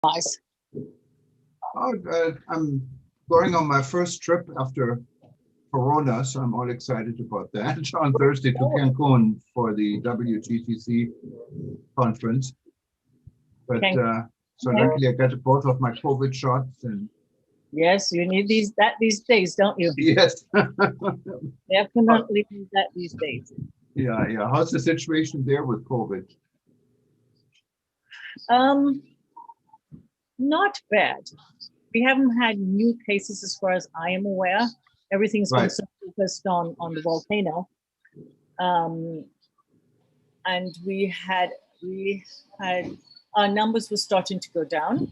Nice. Oh, I'm going on my first trip after Corona, so I'm all excited about that. On Thursday to Cancun for the WTTC conference. But so luckily I got both of my COVID shots, and yes, you need these days, don't you? yes, Definitely need that these days. yeah. How's the situation there with COVID? Not bad. We haven't had new cases as far as I am aware. Everything's been so focused on the volcano. And we had our numbers were starting to go down.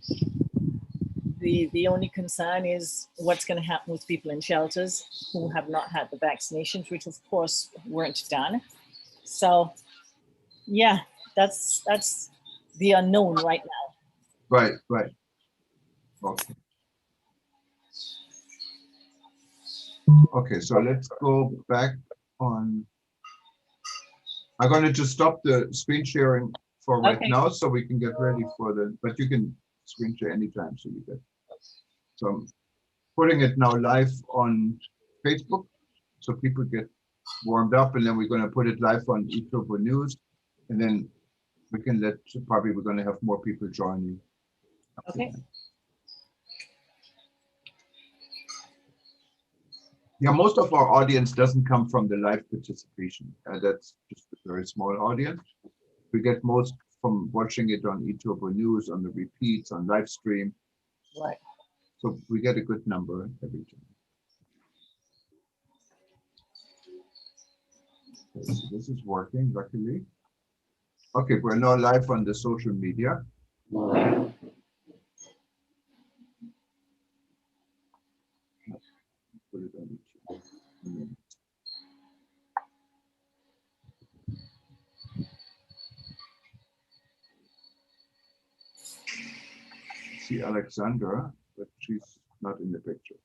The only concern is what's going to happen with people in shelters who have not had the vaccinations, which of course weren't done. So yeah, that's the unknown right now. Right. Okay, so let's go back on. I'm going to just stop the screen sharing for right now so we can get ready for but you can screen share anytime so you get. So I'm putting it now live on Facebook so people get warmed up, and then we're going to put it live on eTurboNews, and then we can we're going to have more people joining. Okay. Yeah, most of our audience doesn't come from the live participation. That's just a very small audience. We get most from watching it on eTurboNews, on the repeats, on Livestream. Right. So we get a good number every time. Okay, so this is working, luckily. Okay, we're now live on the social media. Put it on YouTube. See Alexandra, but she's not in the picture.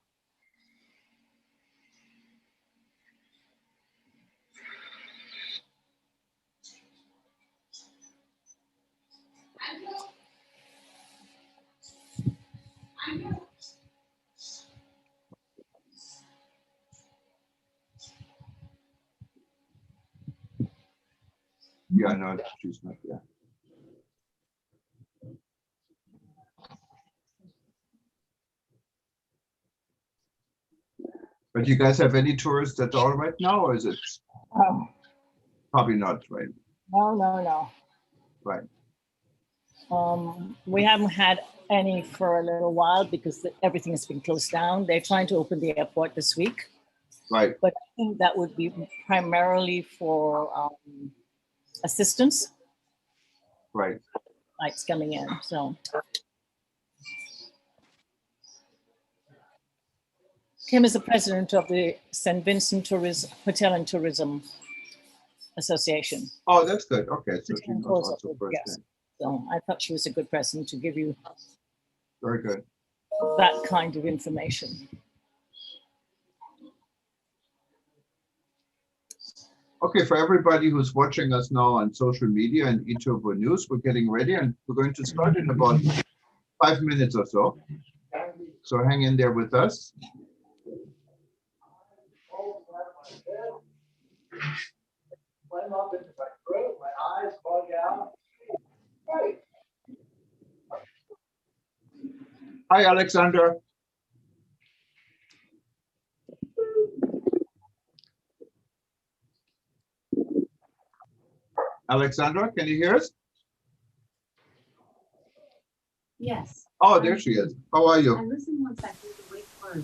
Yeah, no, she's not there. But you guys have any tourists at all right now, or is it probably not, right? No. Right. We haven't had any for a little while because everything has been closed down. They're trying to open the airport this week. Right. But I think that would be primarily for assistance. Right. Flights coming in, so. Kim is the president of the St. Vincent Hotel and Tourism Association. Oh, that's good. Okay, so she knows also yes. So I thought she was a good person to give you very good that kind of information. Okay, for everybody who's watching us now on social media and eTurboNews, we're getting ready and we're going to start in about 5 minutes or so. So hang in there with us. Hi, Alexander. Alexandra, can you hear us? Yes. Oh, there she is. How are you? I listen one second to wait for her.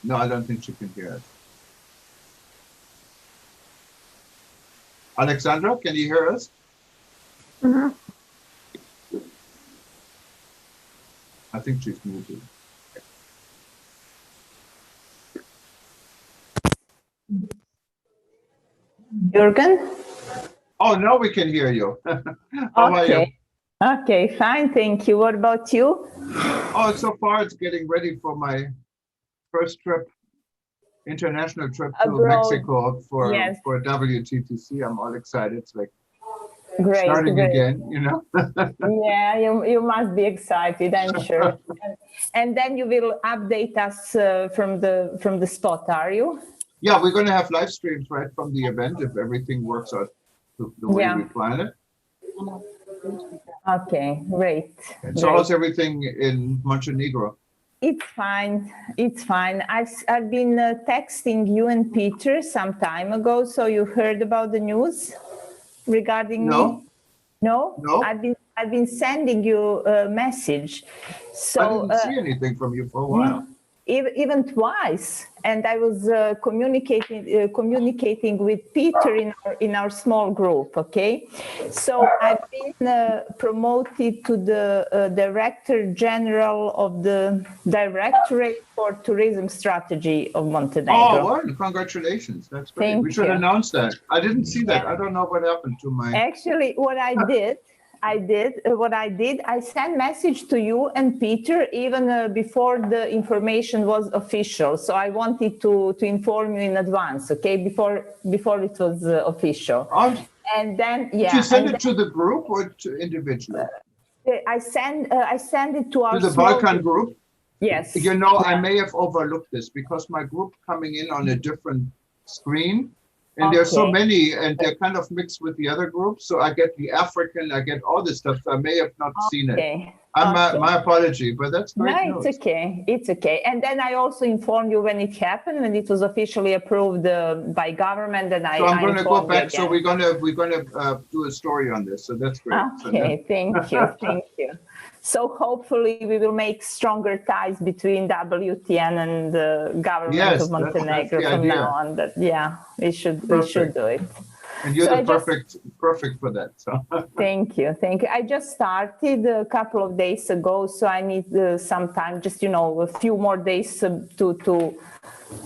No, I don't think she can hear us. Alexandra, can you hear us? Mm-hmm. I think she's muted. Jürgen? Oh, now we can hear you. How are you? Okay, fine, thank you. What about you? Oh, so far it's getting ready for my first trip, international trip to Abroad. Mexico for Yes. WTTC. I'm all excited. It's like Great. starting great. again, you know. Yeah, you must be excited, I'm sure. And then you will update us from the spot, are you? Yeah, we're going to have live streams right from the event if everything works out the way we plan it. Okay, great. And so how's everything in Montenegro? It's fine. It's fine. I've been texting you and Peter some time ago, so you heard about the news regarding me? No? No. I've been sending you a message. So I didn't see anything from you for a while. Even twice, and I was communicating with Peter in our small group. Okay, so I've been promoted to the Director General of the Directorate for Tourism Strategy of Montenegro. Oh, well, congratulations! That's great. Thank we should you. announce that. I didn't see that. I don't know what happened to my. Actually, what I sent message to you and Peter even before the information was official. So I wanted to inform you in advance, okay, before it was official. And then, yeah. Did you send it to the group or to individually? I send it to our to the Balkan group. Yes. You know, I may have overlooked this because my group coming in on a different screen. And there's so many, and they're kind of mixed with the other groups. So I get the African, I get all this stuff. So I may have not seen it. My apology, but that's great news. It's okay. It's okay. And then I also informed you when it happened, when it was officially approved by government. And so I'm going to go back. So we're going to do a story on this. So that's great. Okay. Thank you. Thank you. So hopefully we will make stronger ties between WTN and the government of Montenegro from now on. That we should do it. And you're the perfect for that. So thank you. I just started a couple of days ago, so I need some time, just a few more days to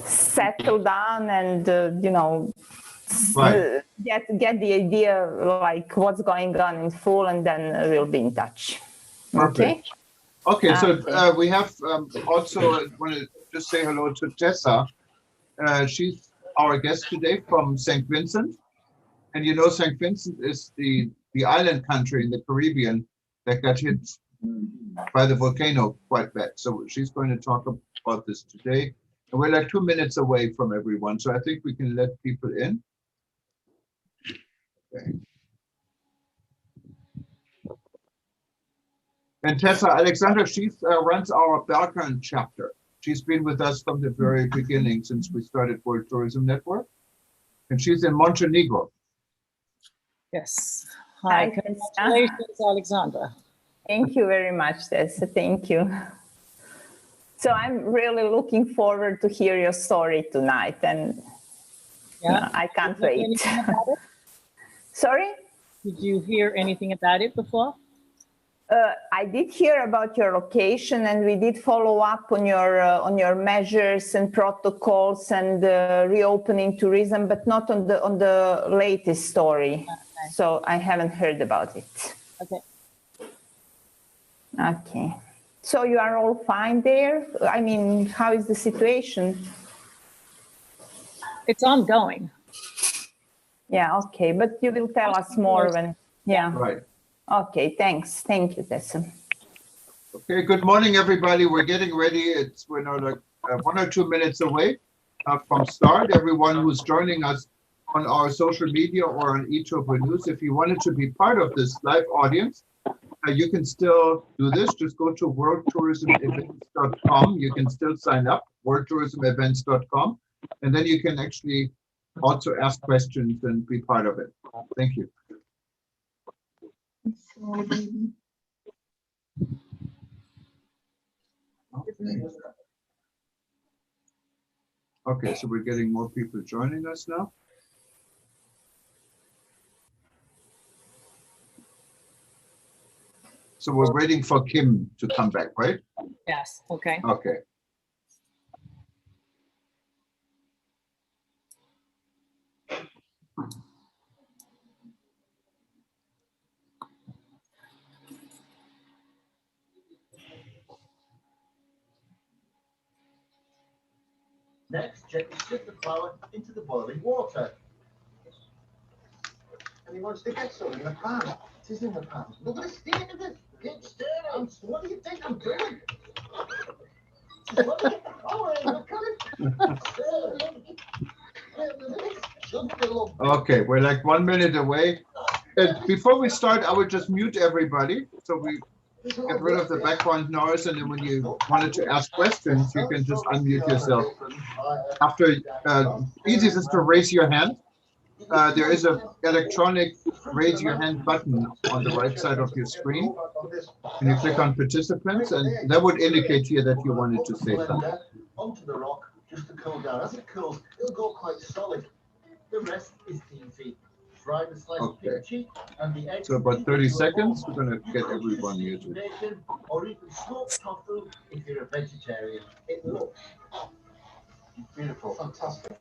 settle down and get the idea like what's going on in full, and then we'll be in touch. Perfect. Okay, so we have also want to just say hello to Tessa. She's our guest today from St. Vincent. And you know, St. Vincent is the island country in the Caribbean that got hit by the volcano quite bad. So she's going to talk about this today. And we're like 2 minutes away from everyone. So I think we can let people in. Okay. And Tessa Alexander, she runs our Balkan chapter. She's been with us from the very beginning since we started World Tourism Network. And she's in Montenegro. Yes. Hi, congratulations, Alexandra. Thank you very much, Tessa. Thank you. So I'm really looking forward to hear your story tonight, and I can't wait. Sorry? Did you hear anything about it before? I did hear about your location, and we did follow up on your measures and protocols and reopening tourism, but not on the latest story. Okay. So I haven't heard about it. Okay. Okay. So you are all fine there? I mean, how is the situation? It's ongoing. Yeah. Okay. But you will tell us more when. Yeah. Right. Okay, thanks. Thank you, Tessa. Okay, good morning, everybody. We're getting ready. We're now like 1 or 2 minutes away from start. Everyone who's joining us on our social media or on eTurboNews, if you wanted to be part of this live audience, you can still do this. Just go to worldtourismevents.com. You can still sign up, worldtourismevents.com, and then you can actually also ask questions and be part of it. Thank you. Okay, so we're getting more people joining us now. So we're waiting for Kim to come back, right? Yes, okay. Okay. Next, gently slip the flour into the boiling water. he wants to get some in the pan. It is in the pan. Look at the state of it. Keep stirring. What do you think I'm doing? Okay, we're like 1 minute away. Before we start, I would just mute everybody so we get rid of the background noise, and then when you wanted to ask questions, you can just unmute yourself. After, easiest is to raise your hand. There is an electronic raise your hand button on the right side of your screen. And you click on participants, and that would indicate here that you wanted to say something. Onto the rock just to cool down. As it cools, it'll go quite solid. The rest is easy. Fry the sliced kimchi and the eggs. So about 30 seconds, we're going to get everyone muted. Or even smoked tofu if you're a vegetarian. It looks beautiful, fantastic.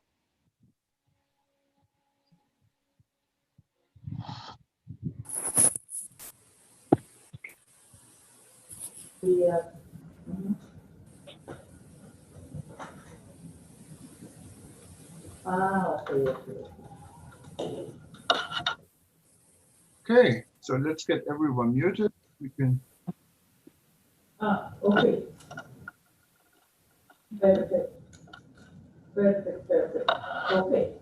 Yeah. Okay. Okay, so let's get everyone muted. We can. Okay. Perfect. Okay.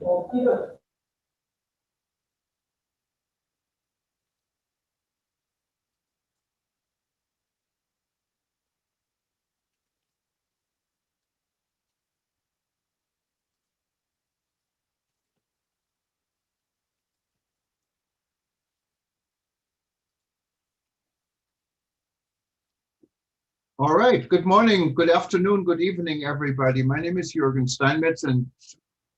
Okay. All right, good morning, good afternoon, good evening, everybody. My name is Jürgen Steinmetz, and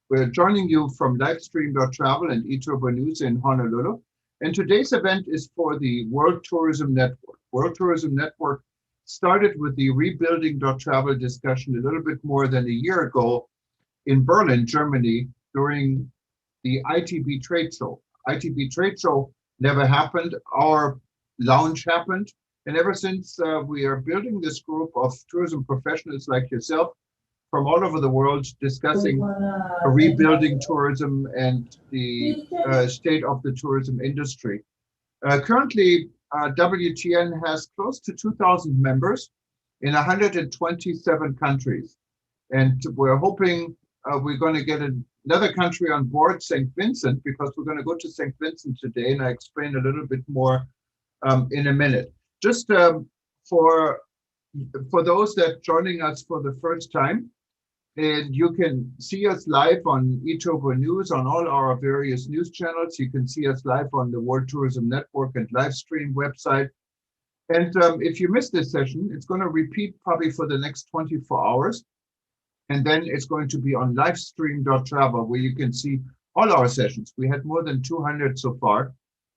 we're joining you from Livestream.travel and eTurboNews in Honolulu. And today's event is for the World Tourism Network. World Tourism Network started with the Rebuilding.travel discussion a little bit more than a year ago in Berlin, Germany, during the ITB trade show. ITB trade show never happened. Our launch happened. And ever since we are building this group of tourism professionals like yourself from all over the world discussing rebuilding tourism and the state of the tourism industry. Currently, WTN has close to 2,000 members in 127 countries. And we're hoping we're going to get another country on board, St. Vincent, because we're going to go to St. Vincent today, and I explain a little bit more in a minute. Just for those that joining us for the first time, and you can see us live on eTurboNews on all our various news channels. You can see us live on the World Tourism Network and Livestream website. And if you missed this session, it's going to repeat probably for the next 24 hours. And then it's going to be on Livestream.travel, where you can see all our sessions. We had more than 200 so far.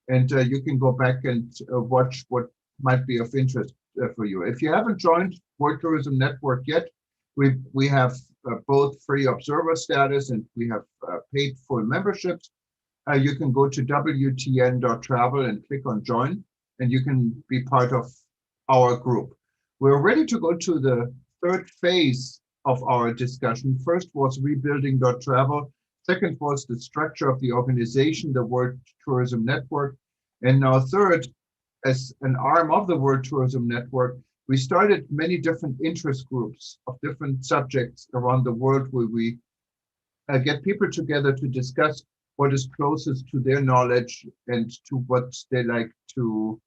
And you can go back and watch what might be of interest for you. If you haven't joined World Tourism Network yet, we have both free observer status and we have paid full memberships. You can go to WTN.travel and click on join, and you can be part of our group. We're ready to go to the third phase of our discussion. First was Rebuilding.travel. Second was the structure of the organization, the World Tourism Network. And now third, as an arm of the World Tourism Network, we started many different interest groups of different subjects around the world where we get people together to discuss what is closest to their knowledge and to what they like to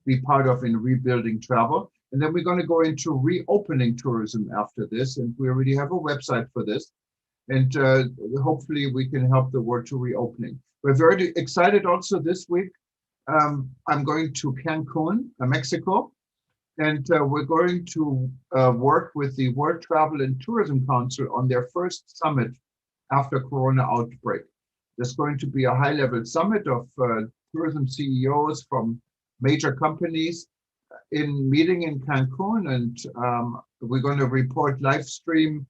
be part of in rebuilding travel. And then we're going to go into reopening tourism after this. And we already have a website for this. And hopefully we can help the world to reopening. We're very excited also this week. I'm going to Cancun, Mexico, and we're going to work with the World Travel and Tourism Council on their first summit after Corona outbreak. There's going to be a high-level summit of tourism CEOs from major companies meeting in Cancun, and we're going to report live stream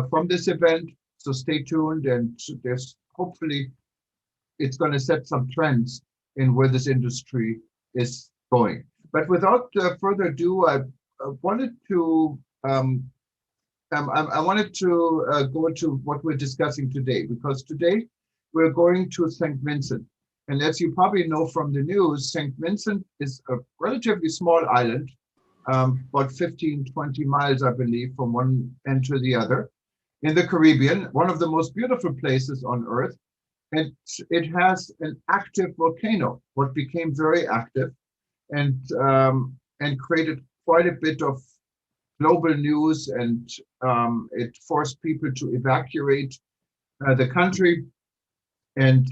from this event. So stay tuned, and there's hopefully it's going to set some trends in where this industry is going. But without further ado, I wanted to go to what we're discussing today, because today we're going to St. Vincent. And as you probably know from the news, St. Vincent is a relatively small island, about 15, 20 miles, I believe, from one end to the other in the Caribbean, one of the most beautiful places on earth. And it has an active volcano, what became very active and created quite a bit of global news, and it forced people to evacuate the country. And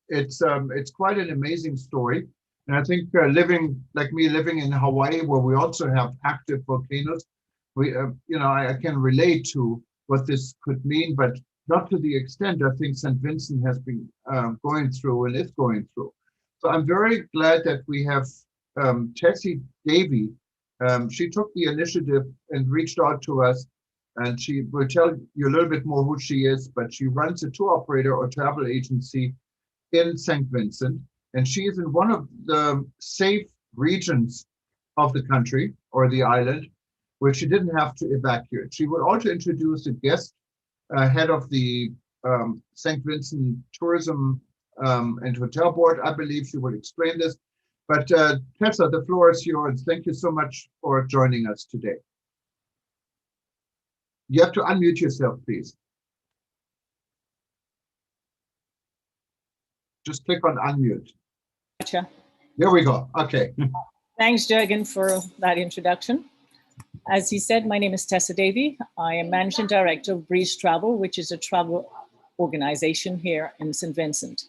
it's quite an amazing story. And I think living in Hawaii, where we also have active volcanoes, I can relate to what this could mean, but not to the extent I think St. Vincent has been going through and is going through. So I'm very glad that we have Tessie Davy. She took the initiative and reached out to us, and she will tell you a little bit more who she is, but she runs a tour operator or travel agency in St. Vincent, and she is in one of the safe regions of the country or the island where she didn't have to evacuate. She will also introduce a guest, head of the St. Vincent Tourism and Hotel Board. I believe she will explain this. But Tessa, the floor is yours. Thank you so much for joining us today. You have to unmute yourself, please. Just click on unmute. Gotcha. There we go. Okay. Thanks, Jürgen, for that introduction. As he said, my name is Tessa Davy. I am Managing Director of Breeze Travel, which is a travel organization here in St. Vincent.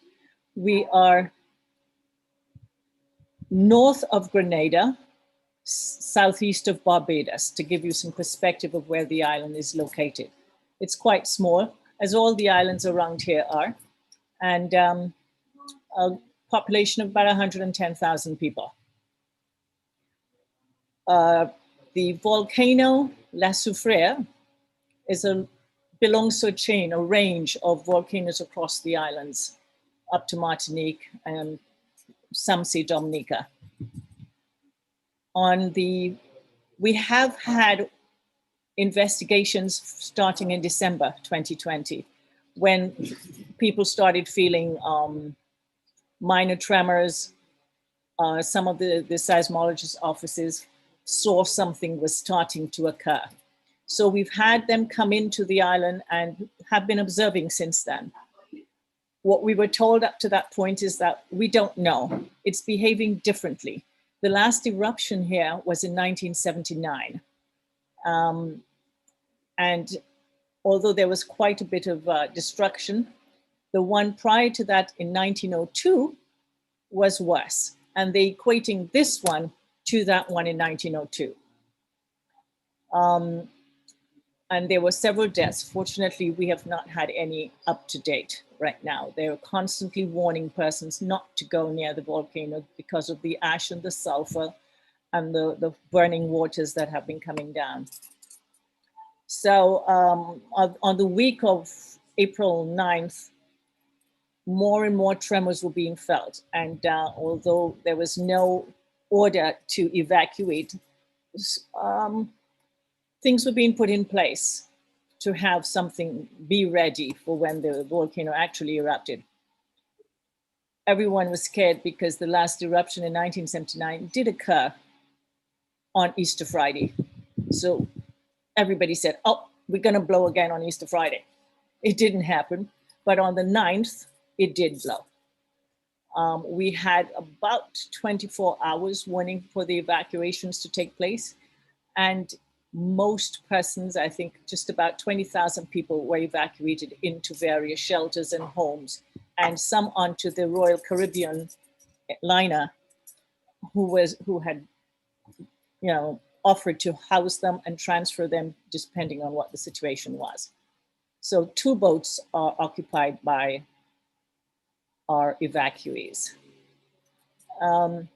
We are north of Grenada, southeast of Barbados, to give you some perspective of where the island is located. It's quite small, as all the islands around here are, and a population of about 110,000 people. The volcano La Soufrière belongs to a chain, a range of volcanoes across the islands, up to Martinique and some say Dominica. We have had investigations starting in December 2020, when people started feeling minor tremors. Some of the seismologist offices saw something was starting to occur. So we've had them come into the island and have been observing since then. What we were told up to that point is that we don't know. It's behaving differently. The last eruption here was in 1979. And although there was quite a bit of destruction, the one prior to that in 1902 was worse. And they're equating this one to that one in 1902. And there were several deaths. Fortunately, we have not had any up to date right now. They're constantly warning persons not to go near the volcano because of the ash and the sulfur and the burning waters that have been coming down. So on the week of April 9th, more and more tremors were being felt. And although there was no order to evacuate, things were being put in place to have something be ready for when the volcano actually erupted. Everyone was scared because the last eruption in 1979 did occur on Easter Friday. So everybody said, oh, we're gonna blow again on Easter Friday. It didn't happen, but on the 9th, it did blow. We had about 24 hours warning for the evacuations to take place. And most persons, I think just about 20,000 people were evacuated into various shelters and homes, and some onto the Royal Caribbean liner who had, offered to house them and transfer them depending on what the situation was. So 2 boats are occupied by our evacuees. And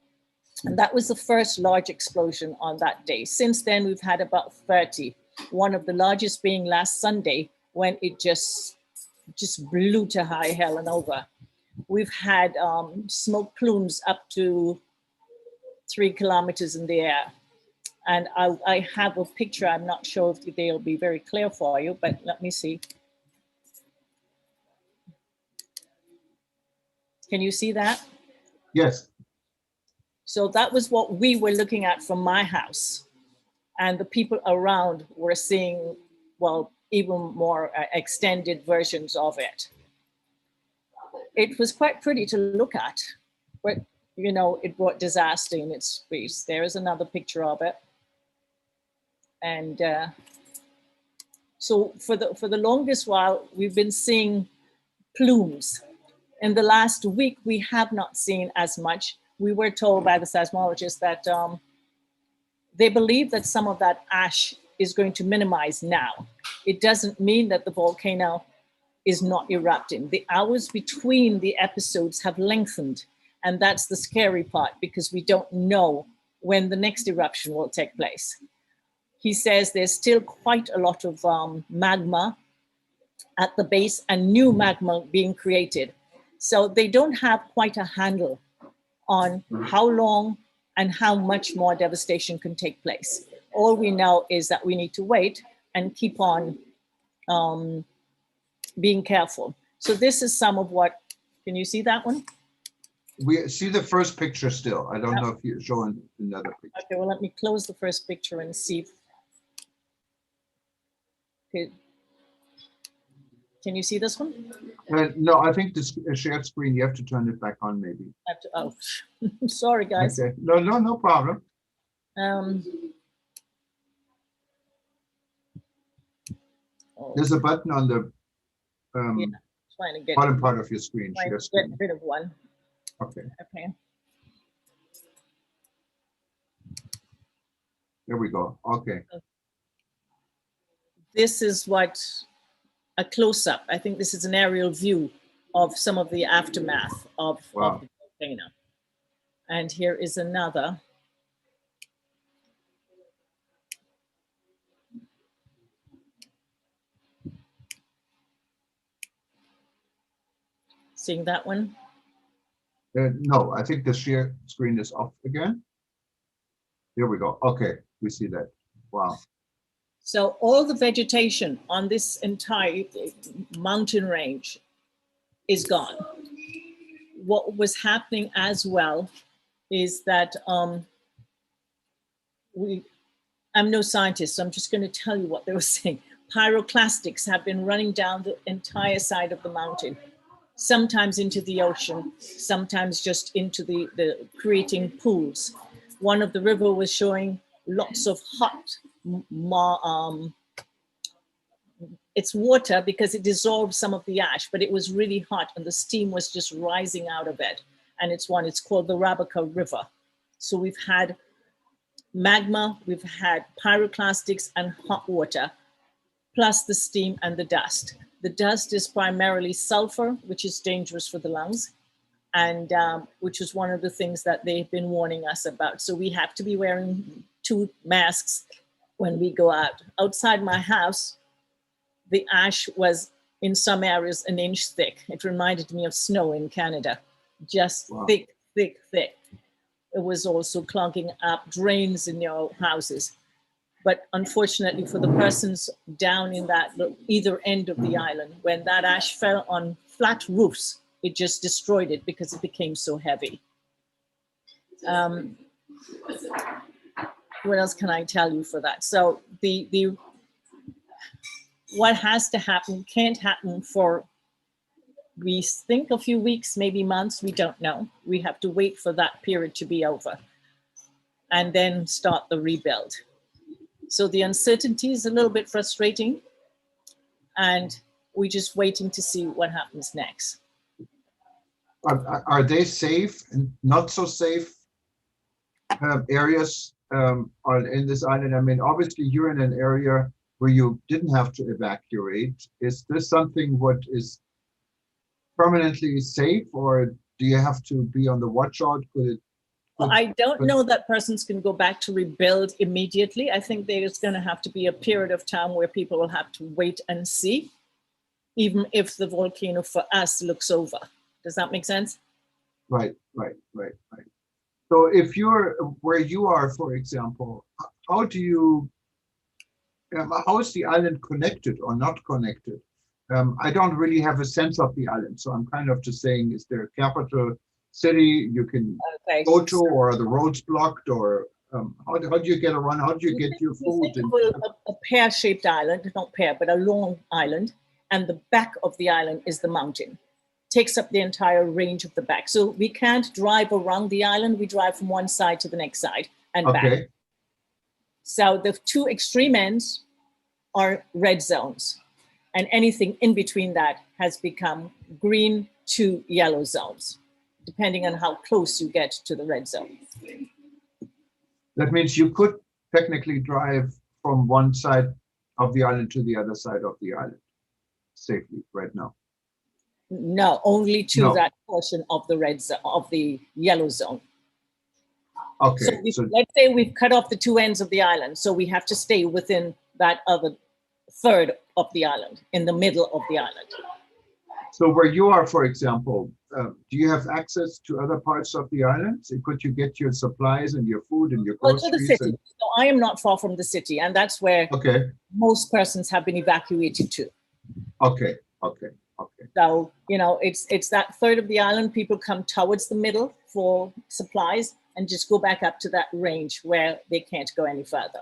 that was the first large explosion on that day. Since then, we've had about 30, one of the largest being last Sunday when it just blew to high hell and over. We've had smoke plumes up to 3 kilometers in the air. And I have a picture, I'm not sure if they'll be very clear for you, but let me see. Can you see that? Yes. So that was what we were looking at from my house. And the people around were seeing, well, even more extended versions of it. It was quite pretty to look at, but you know, it brought disaster in its face. There is another picture of it. And so for the longest while, we've been seeing plumes. In the last week, we have not seen as much. We were told by the seismologists that they believe that some of that ash is going to minimize now. It doesn't mean that the volcano is not erupting. The hours between the episodes have lengthened, and that's the scary part because we don't know when the next eruption will take place. He says there's still quite a lot of magma at the base and new magma being created. So they don't have quite a handle on how long and how much more devastation can take place. All we know is that we need to wait and keep on being careful. So this is some of what, can you see that one? We see the first picture still. I don't know if you're showing another picture. Okay, well, let me close the first picture and see. Okay. Can you see this one? No, I think this shared screen, you have to turn it back on maybe. I have to, oh, sorry guys. Okay. No problem. Oh, There's a button on the yeah, trying to get, bottom part of your screen. trying Share to screen. get rid of one. Okay, Okay. there we go. Okay. This is what a close-up. I think this is an aerial view of some of the aftermath of Wow. the volcano. And here is another. Seeing that one? No, I think the share screen is off again. Here we go. Okay, we see that. Wow. So all the vegetation on this entire mountain range is gone. What was happening as well is that I'm no scientist, so I'm just going to tell you what they were saying. Pyroclastics have been running down the entire side of the mountain, sometimes into the ocean, sometimes just into the creating pools. One of the river was showing lots of hot, it's water because it dissolved some of the ash, but it was really hot and the steam was just rising out of it. And it's called the Rabaca River. So we've had magma, we've had pyroclastics and hot water, plus the steam and the dust. The dust is primarily sulfur, which is dangerous for the lungs, and which is one of the things that they've been warning us about. So we have to be wearing 2 masks when we go out. Outside my house, the ash was in some areas 1 inch thick. It reminded me of snow in Canada, just Wow. thick, thick, thick. It was also clogging up drains in your houses. But unfortunately for the persons down in that either end of the island, when that ash fell on flat roofs, it just destroyed it because it became so heavy. What else can I tell you for that? So what has to happen can't happen for, we think, a few weeks, maybe months, we don't know. We have to wait for that period to be over and then start the rebuild. So the uncertainty is a little bit frustrating and we're just waiting to see what happens next. Are they safe and not so safe areas in this island? I mean, obviously you're in an area where you didn't have to evacuate. Is this something what is permanently safe, or do you have to be on the watch out? Well, I don't know that persons can go back to rebuild immediately. I think there's going to have to be a period of time where people will have to wait and see, even if the volcano for us looks over. Does that make sense? Right. So if you're where you are, for example, how is the island connected or not connected I don't really have a sense of the island. So I'm kind of just saying, is there a capital city you can go to, or are the roads blocked, or how do you get around? How do you get your food? A pear-shaped island, not pear, but a long island, and the back of the island is the mountain. Takes up the entire range of the back. So we can't drive around the island. We drive from one side to the next side and back. So the two extreme ends are red zones, and anything in between that has become green to yellow zones, depending on how close you get to the red zone. That means you could technically drive from one side of the island to the other side of the island safely right now. No, only to that portion of the red zone, of the yellow zone. Okay. So let's say we've cut off the two ends of the island, so we have to stay within that other third of the island, in the middle of the island. So where you are, for example, do you have access to other parts of the island? Could you get your supplies and your food and your groceries? To the city. So I am not far from the city, and that's where most persons have been evacuated to. Okay. So, it's that third of the island. People come towards the middle for supplies and just go back up to that range where they can't go any further.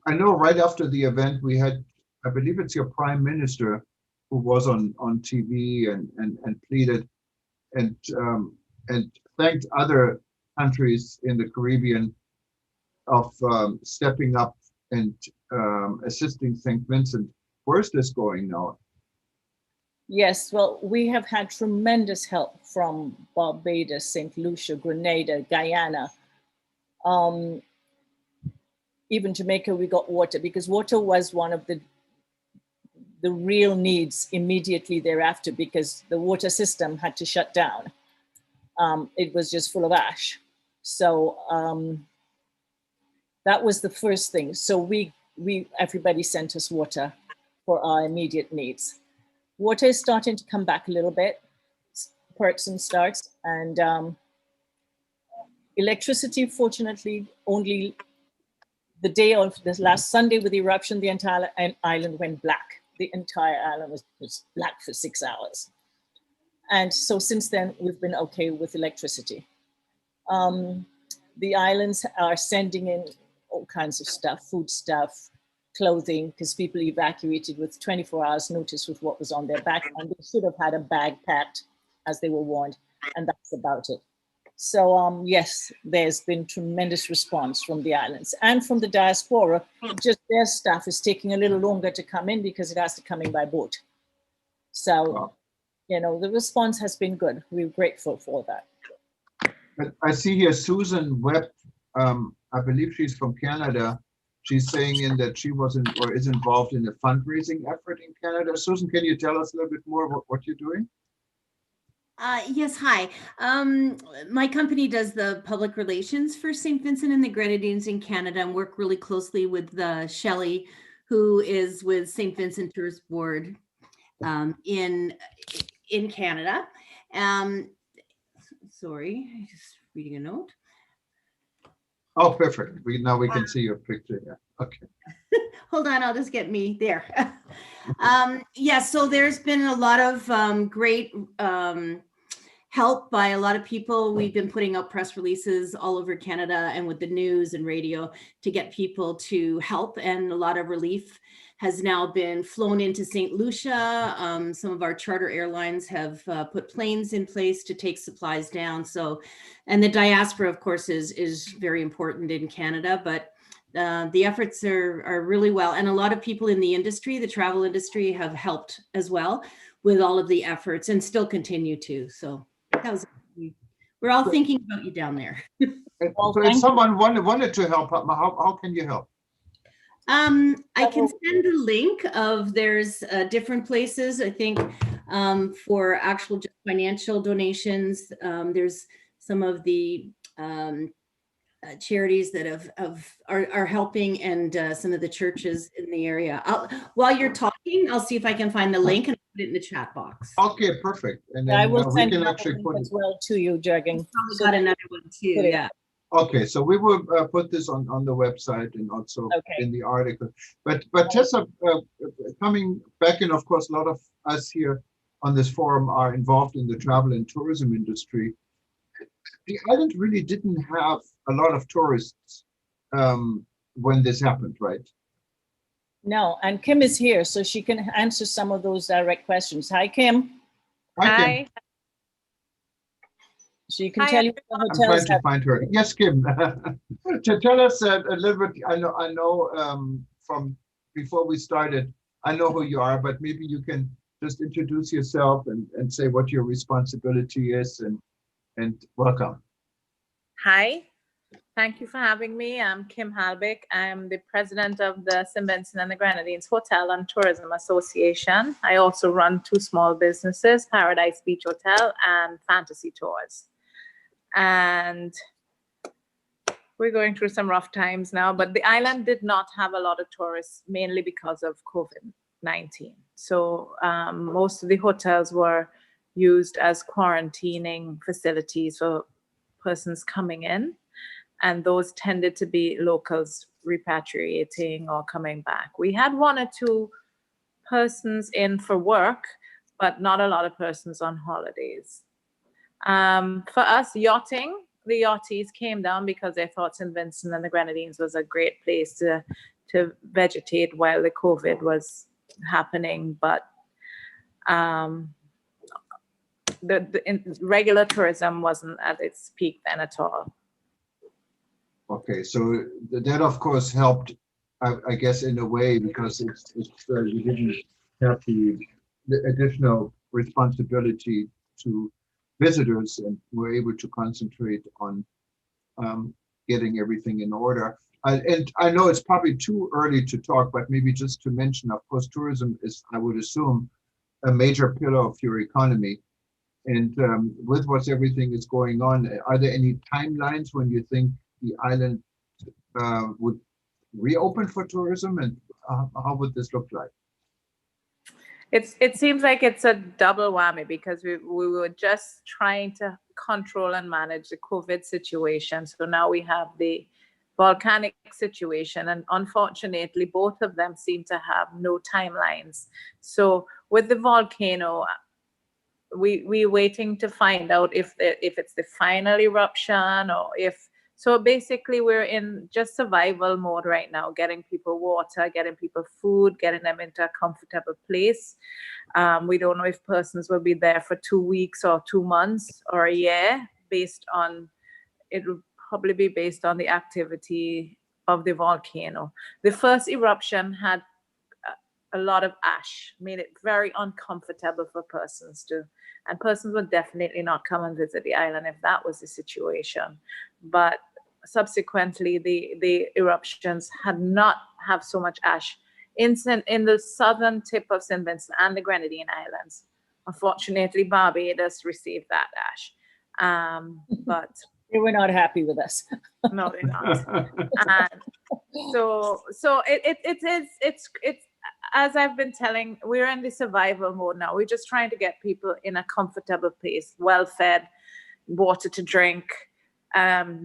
I know right after the event, we had, I believe it's your prime minister who was on TV and pleaded and thanked other countries in the Caribbean of stepping up and assisting St. Vincent. Where's this going now? Yes, well, we have had tremendous help from Barbados, St. Lucia, Grenada, Guyana. Even Jamaica, we got water, because water was one of the real needs immediately thereafter, because the water system had to shut down. It was just full of ash. So that was the first thing. So everybody sent us water for our immediate needs. Water is starting to come back a little bit, spurts and starts, and electricity, fortunately, only the day of this last Sunday with the eruption, the entire island went black. The entire island was black for 6 hours. And so since then, we've been okay with electricity. The islands are sending in all kinds of stuff, food stuff, clothing, because people evacuated with 24 hours notice with what was on their back, and they should have had a bag packed as they were warned, and that's about it. So yes, there's been tremendous response from the islands and from the diaspora. Just their stuff is taking a little longer to come in because it has to come in by boat. So, the response has been good. We're grateful for that. I see here Susan Webb, I believe she's from Canada. She's saying that she is involved in a fundraising effort in Canada. Susan, can you tell us a little bit more about what you're doing? Yes, hi. My company does the public relations for St. Vincent and the Grenadines in Canada, and work really closely with Shelley, who is with St. Vincent Tourist Board in Canada. Sorry, I'm just reading a note. Oh, perfect. Now we can see your picture. Yeah. Okay. Hold on, I'll just get me there. Yeah, so there's been a lot of great help by a lot of people. We've been putting out press releases all over Canada and with the news and radio to get people to help, and a lot of relief has now been flown into St. Lucia. Some of our charter airlines have put planes in place to take supplies down. So, and the diaspora, of course, is very important in Canada, but the efforts are really well. And a lot of people in the industry, the travel industry, have helped as well with all of the efforts and still continue to. So that was, we're all thinking about you down there. So if someone wanted to help, how can you help? I can send a link of there's different places, I think, for actual just financial donations. There's some of the charities that are helping, and some of the churches in the area. While you're talking, I'll see if I can find the link and put it in the chat box. Okay, perfect. And then I will send we can actually put as well to you, Jürgen. Probably got another one too. Yeah. Okay, so we will put this on the website and also in the article. But Tessa, coming back in, of course, a lot of us here on this forum are involved in the travel and tourism industry. The island really didn't have a lot of tourists when this happened, right? No, and Kim is here, so she can answer some of those direct questions. Hi, Kim. Hi, Kim. She can tell you what I'm hotels trying to find her. Yes, Kim. To tell us a little bit, I know from before we started, I know who you are, but maybe you can just introduce yourself and say what your responsibility is and welcome. Hi, thank you for having me. I'm Kim Halbeck. I'm the president of the St. Vincent and the Grenadines Hotel and Tourism Association. I also run 2 small businesses, Paradise Beach Hotel and Fantasy Tours. And we're going through some rough times now, but the island did not have a lot of tourists, mainly because of COVID-19. So most of the hotels were used as quarantining facilities for persons coming in, and those tended to be locals repatriating or coming back. We had 1 or 2 persons in for work, but not a lot of persons on holidays. For us, yachting, the yachties came down because they thought St. Vincent and the Grenadines was a great place to vegetate while the COVID was happening, but the regular tourism wasn't at its peak then at all. Okay, so that of course helped, I guess, in a way, because you didn't have the additional responsibility to visitors and were able to concentrate on getting everything in order. And I know it's probably too early to talk, but maybe just to mention, of course, tourism is, I would assume, a major pillar of your economy. And with what everything is going on, are there any timelines when you think the island would reopen for tourism, and how would this look like? It seems like it's a double whammy, because we were just trying to control and manage the COVID situation. So now we have the volcanic situation, and unfortunately both of them seem to have no timelines. So with the volcano, we're waiting to find out if it's the final eruption, or if, so basically we're in just survival mode right now, getting people water, getting people food, getting them into a comfortable place. We don't know if persons will be there for 2 weeks or 2 months or a year. Based on, it will probably be based on the activity of the volcano. The first eruption had a lot of ash, made it very uncomfortable for persons to, and persons would definitely not come and visit the island if that was the situation. But subsequently, the eruptions had not have so much ash in the southern tip of St. Vincent and the Grenadine Islands. Unfortunately, Barbados received that ash, but they were not happy with us. No, they're not. And so it's as I've been telling, we're in the survival mode now. We're just trying to get people in a comfortable place, well fed, water to drink,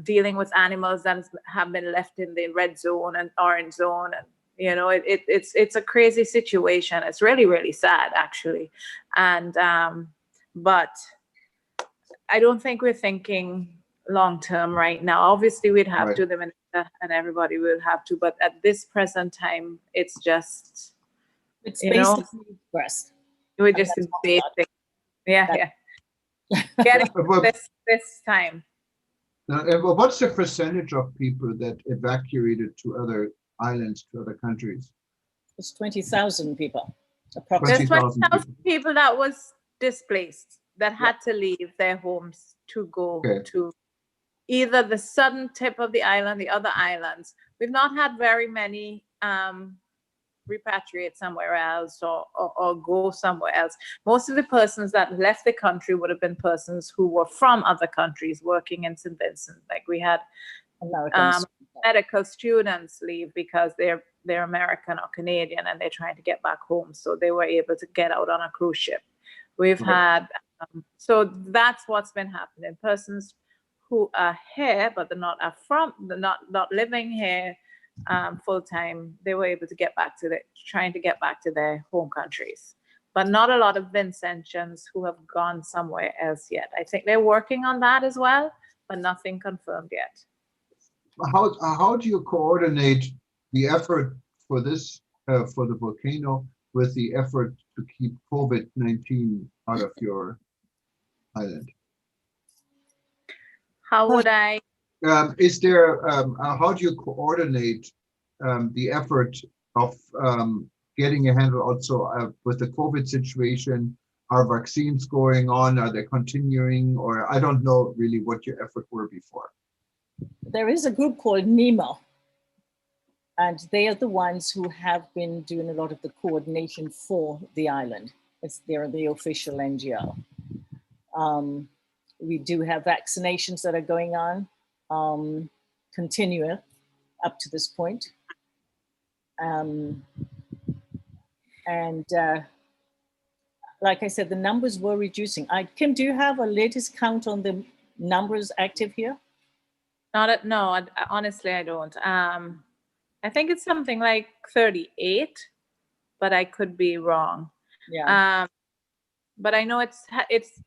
dealing with animals that have been left in the red zone and orange zone, and you know, it's a crazy situation. It's really, really sad, actually. And but I don't think we're thinking long term right now. Obviously, we'd have to, the minister and everybody will have to, but at this present time, it's just, it's basically expressed. We're just basic, yeah. Getting this time. Now, what's the percentage of people that evacuated to other islands, to other countries? It's 20,000 people. There's 20,000 people that was displaced, that had to leave their homes to go to either the southern tip of the island, the other islands. We've not had very many repatriate somewhere else or go somewhere else. Most of the persons that left the country would have been persons who were from other countries working in St. Vincent. Like we had medical students leave because they're American or Canadian and they're trying to get back home. So they were able to get out on a cruise ship. We've had, so that's what's been happening. Persons who are here, but they're not living here full time, they were able to get back to trying to get back to their home countries. But not a lot of Vincentians who have gone somewhere else yet. I think they're working on that as well, but nothing confirmed yet. How do you coordinate the effort for this for the volcano with the effort to keep COVID-19 out of your island? How would I? Is there how do you coordinate the effort of getting a handle also with the COVID situation? Are vaccines going on? Are they continuing? Or I don't know really what your effort were before. There is a group called NEMO, and they are the ones who have been doing a lot of the coordination for the island. They're the official NGO. We do have vaccinations that are going on, continuing up to this point. Like I said, the numbers were reducing. Kim, do you have a latest count on the numbers active here? No, honestly, I don't. I think it's something like 38, but I could be wrong. Yeah. But I know it's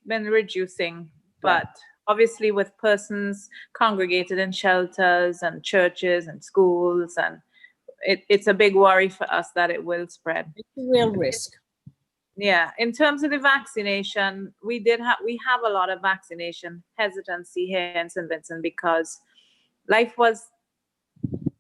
been reducing, but obviously with persons congregated in shelters and churches and schools, and it's a big worry for us that it will spread. It's a real risk. Yeah, in terms of the vaccination, we have a lot of vaccination hesitancy here in St. Vincent because life was,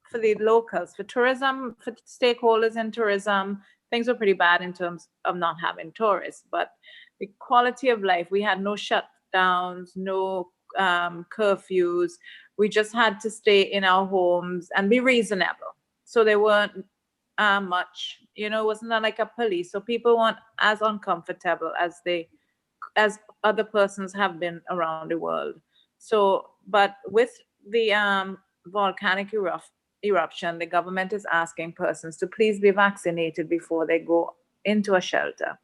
for the locals, for tourism, for stakeholders in tourism, things were pretty bad in terms of not having tourists. But the quality of life, we had no shutdowns, no curfews. We just had to stay in our homes and be reasonable. So there weren't much, it wasn't like a police. So people weren't as uncomfortable as other persons have been around the world. So, but with the volcanic eruption, the government is asking persons to please be vaccinated before they go into a shelter.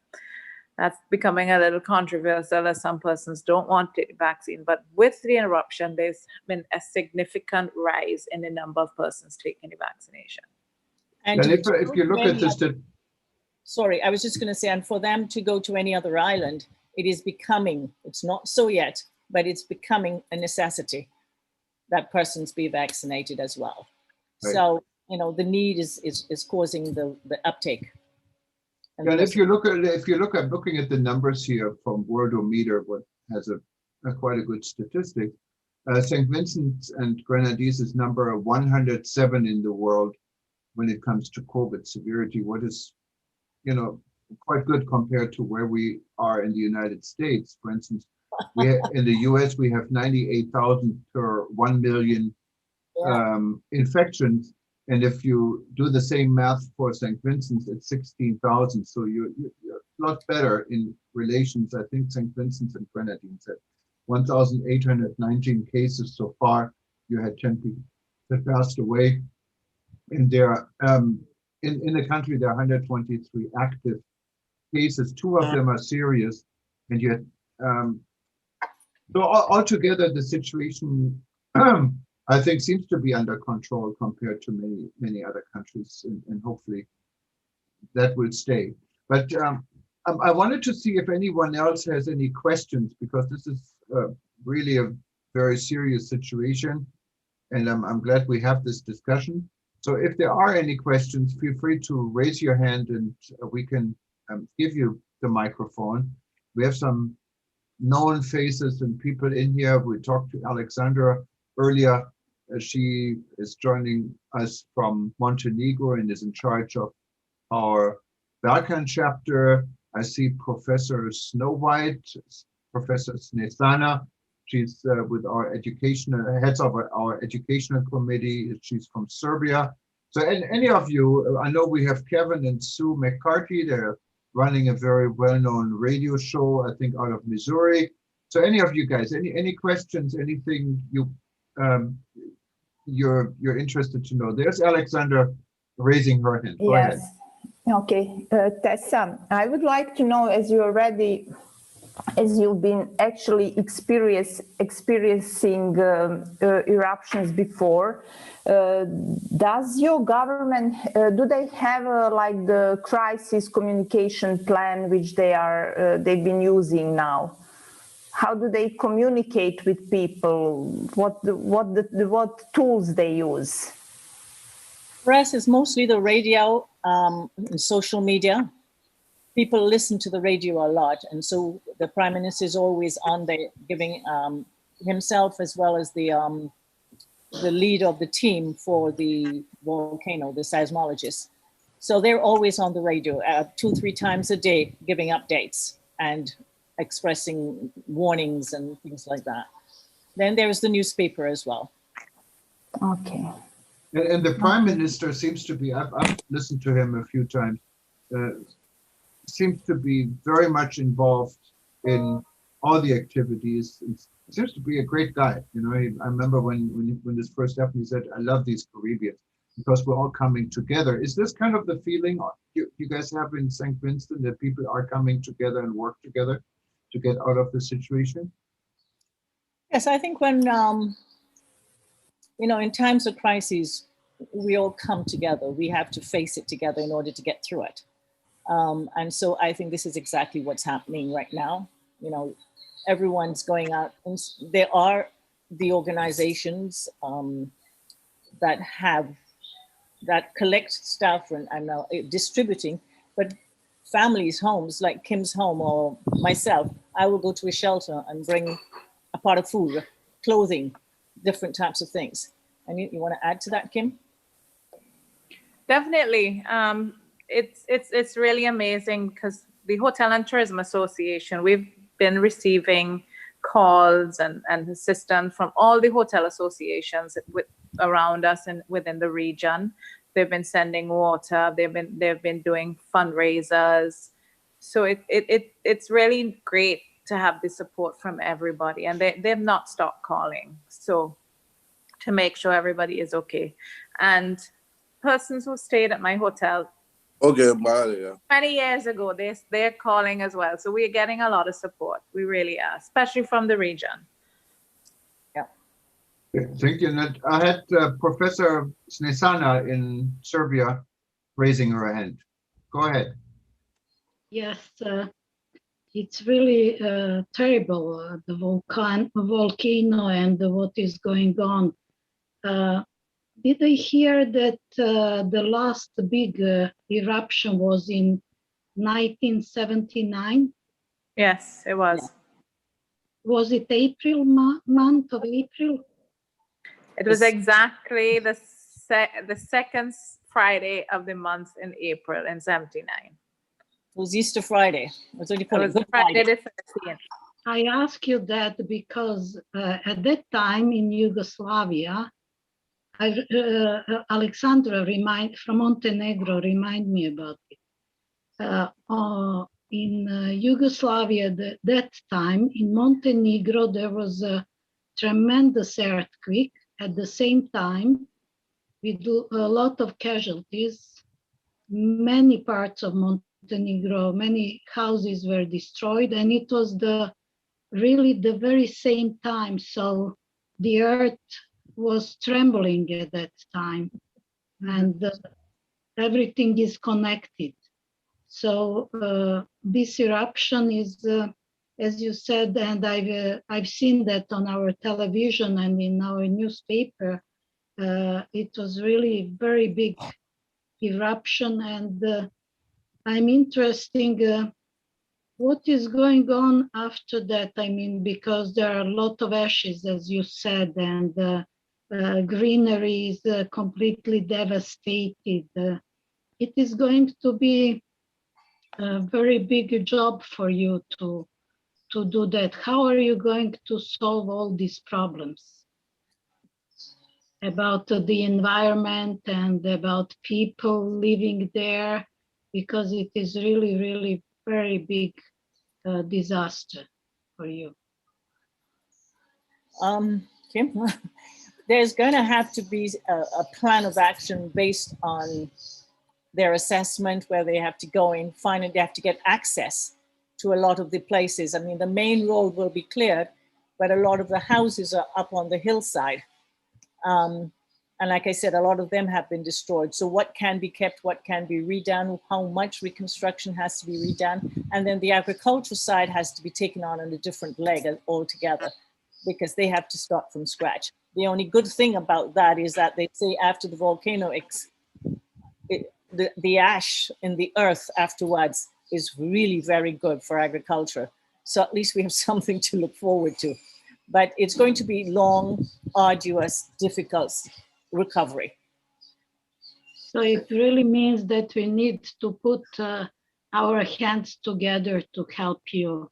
That's becoming a little controversial as some persons don't want the vaccine. But with the eruption, there's been a significant rise in the number of persons taking the vaccination. And if you look at this, sorry, I was just going to say, and for them to go to any other island, it is becoming, it's not so yet, but it's becoming a necessity that persons be vaccinated as well. Right. So, the need is causing the uptake. And if you look at looking at the numbers here from Worldometer, what has quite a good statistic, St. Vincent and Grenadines is number 107 in the world when it comes to COVID severity, what is, quite good compared to where we are in the United States. For instance, in the US, we have 98,000 per 1 million infections. And if you do the same math for St. Vincent's, it's 16,000. So you're a lot better in relations. I think St. Vincent's and Grenadines had 1,819 cases so far. You had 10 people that passed away. And there, in the country, there are 123 active cases. 2 of them are serious, and yet, so altogether, the situation, I think, seems to be under control compared to many other countries, and hopefully that will stay. But I wanted to see if anyone else has any questions, because this is really a very serious situation, and I'm glad we have this discussion. So if there are any questions, feel free to raise your hand and we can give you the microphone. We have some known faces and people in here. We talked to Alexandra earlier. She is joining us from Montenegro and is in charge of our Balkan chapter. I see Professor Snow White, Professor Snesana. She's with our heads of our educational committee. She's from Serbia. So any of you, I know we have Kevin and Sue McCarthy. They're running a very well-known radio show, I think, out of Missouri. So any of you guys, any questions, anything you're interested to know? There's Alexandra raising her hand. Go ahead. Okay, Tessa, I would like to know, as you already as you've been actually experiencing eruptions before, does your government, do they have like the crisis communication plan which they've been using now? How do they communicate with people? What tools they use? For us, it's mostly the radio and social media. People listen to the radio a lot, and so the Prime Minister is always on there giving himself as well as the lead of the team for the volcano, the seismologist. So they're always on the radio 2-3 times a day, giving updates and expressing warnings and things like that. Then there's the newspaper as well. Okay. And the Prime Minister seems to be, I've listened to him a few times, seems to be very much involved in all the activities. He seems to be a great guy. You know, I remember when this first happened, he said, "I love these Caribbeans because we're all coming together." Is this kind of the feeling you guys have in St. Vincent, that people are coming together and work together to get out of the situation? Yes, I think when, you know, in times of crises, we all come together. We have to face it together in order to get through it. And so I think this is exactly what's happening right now. You know, everyone's going out, and there are the organizations that collect stuff and distributing, but families, homes like Kim's home or myself, I will go to a shelter and bring a pot of food, clothing, different types of things. And you want to add to that, Kim? Definitely. It's really amazing because the Hotel and Tourism Association, we've been receiving calls and assistance from all the hotel associations around us and within the region. They've been sending water. They've been doing fundraisers. So it's really great to have the support from everybody, and they've not stopped calling. So to make sure everybody is okay. And persons who stayed at my hotel 20 years ago, they're calling as well. So we're getting a lot of support. We really are, especially from the region. Yeah. Thank you, Ned. I had Professor Snesana in Serbia raising her hand. Go ahead. Yes, it's really terrible, the volcano and what is going on. Did I hear that the last big eruption was in 1979? Yes, it was. Yeah. Was it April, month of April? It was exactly the second Friday of the month in April in 79. It was Easter Friday. It was Friday the 13th. I ask you that because at that time in Yugoslavia, Alexandra from Montenegro remind me about it. In Yugoslavia, that time in Montenegro, there was a tremendous earthquake at the same time with a lot of casualties. Many parts of Montenegro, many houses were destroyed, and it was really the very same time. So the earth was trembling at that time, and everything is connected. So this eruption is, as you said, and I've seen that on our television and in our newspaper. It was really very big eruption, and I'm interested what is going on after that. I mean, because there are a lot of ashes, as you said, and greenery is completely devastated. It is going to be a very big job for you to do that. How are you going to solve all these problems about the environment and about people living there? Because it is really, really very big disaster for you. Kim, there's going to have to be a plan of action based on their assessment, where they have to go in, they have to get access to a lot of the places. I mean, the main road will be cleared, but a lot of the houses are up on the hillside. And like I said, a lot of them have been destroyed. So what can be kept, what can be redone, how much reconstruction has to be redone. And then the agriculture side has to be taken on a different leg altogether, because they have to start from scratch. The only good thing about that is that they say after the volcano, the ash in the earth afterwards is really very good for agriculture. So at least we have something to look forward to. But it's going to be long, arduous, difficult recovery. So it really means that we need to put our hands together to help you